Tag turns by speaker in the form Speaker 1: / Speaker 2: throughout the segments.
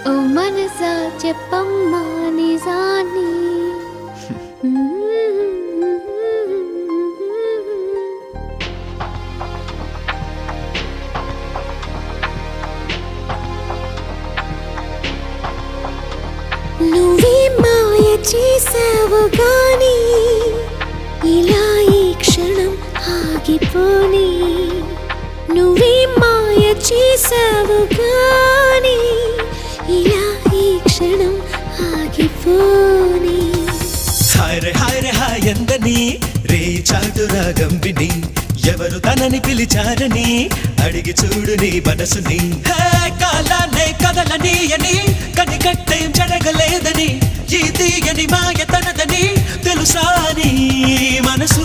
Speaker 1: ఓ మనసా చెప్పమ్మా నిజాన్ని నువ్వే మాయ చేసావు గాని ఇలా ఈ క్షణం ఆగిపోని నువ్వే మాయ చేసావు గాని ఇలా ఈ క్షణం ఆగిపోని
Speaker 2: హాయ్ రే హాయ్ ఎందని రే చాటురాగం విని ఎవరు తనని పిలిచారని అడిగి చూడు నీ మనసుని కాలానే కదలని అని కనికట్టేం జరగలేదని ఈ తీయని మాయ తనదని తెలుసా నీ మనసు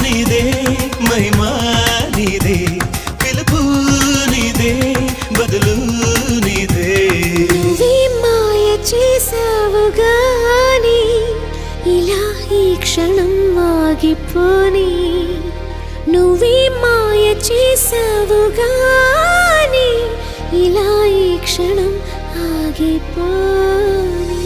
Speaker 2: నీదే మహిమా నీదే పిలుపు నీదే బదులు నీదే
Speaker 1: నువ్వే మాయ చేసావు గాని ఇలా ఈ క్షణం ఆగిపోని నువ్వే మాయ చేసావు గాని ఇలా ఈ క్షణం ఆగిపోని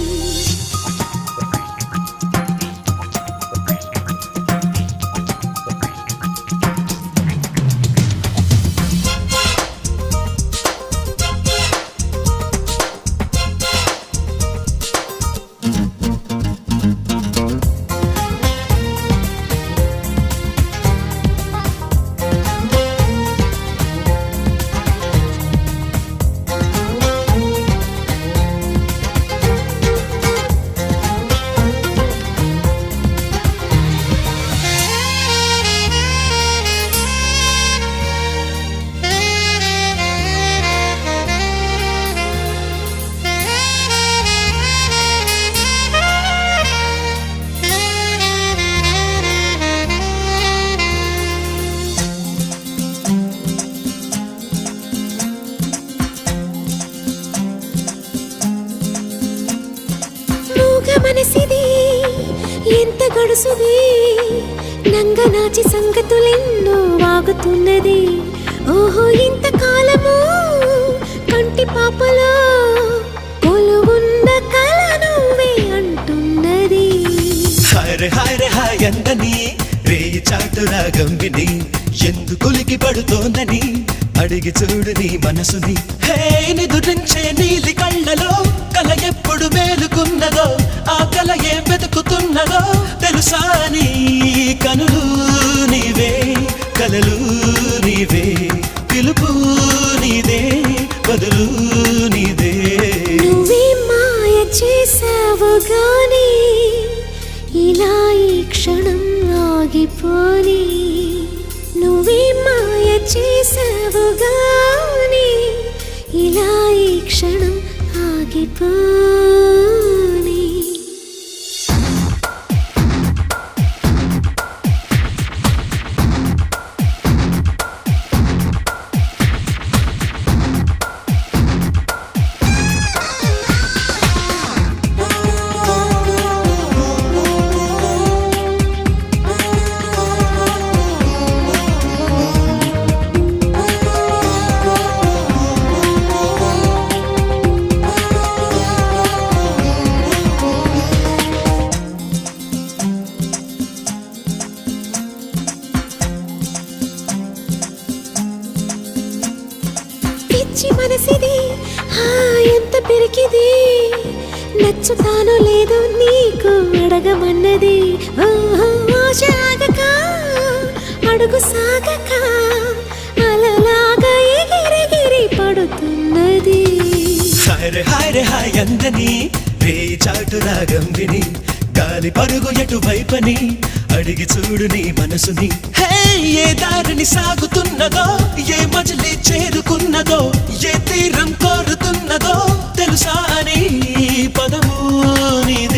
Speaker 1: మనసిది ఎంత గడుసుది నంగనాచి సంగతులెన్నో వాగుతున్నది ఓహో ఇంతకాలము కంటి పాపలో కొలువున్న కల నువ్వే అంటున్నది
Speaker 2: హాయ్ రే హాయ్ అందని రే చాటురాగం విని ఎందుకులికి పడుతోందని అడిగి చూడు నీ మనసుని హే నిదురించే నీలి కళ్ళలో కల ఎప్పుడు మేలుకున్నదో ఆ కల ఏ వెతుకుతున్నదో తెలుసా నీ కనులు నీవే కలలు నీవే పిలుపు నీదే బదులు నీదే
Speaker 1: నువ్వే మాయ చేసావు గాని ఇలా ఈ క్షణం ఆగిపోని నువ్వే మాయ చేసావు గాని ఇలా ఈ క్షణం ఆగిపోని పిచ్చి మనసిది ఎంత పెరికిది నచ్చుతానో లేదో నీకు అడగమన్నది ఆశ ఆగక అడుగు సాగక అలలాగా ఎగిరెగిరి పడుతున్నది
Speaker 2: హాయ్ రే హాయ్ అందని రే చాటురాగం విని గాలి పరుగు ఎటువైపని అడిగి చూడు నీ మనసుని హే ఏ దారిని సాగుతున్నదో ఏ మజిలీ చేరుకున్నదో ఏ తీరం కోరుతున్నదో తెలుసా నీ పదము నీదే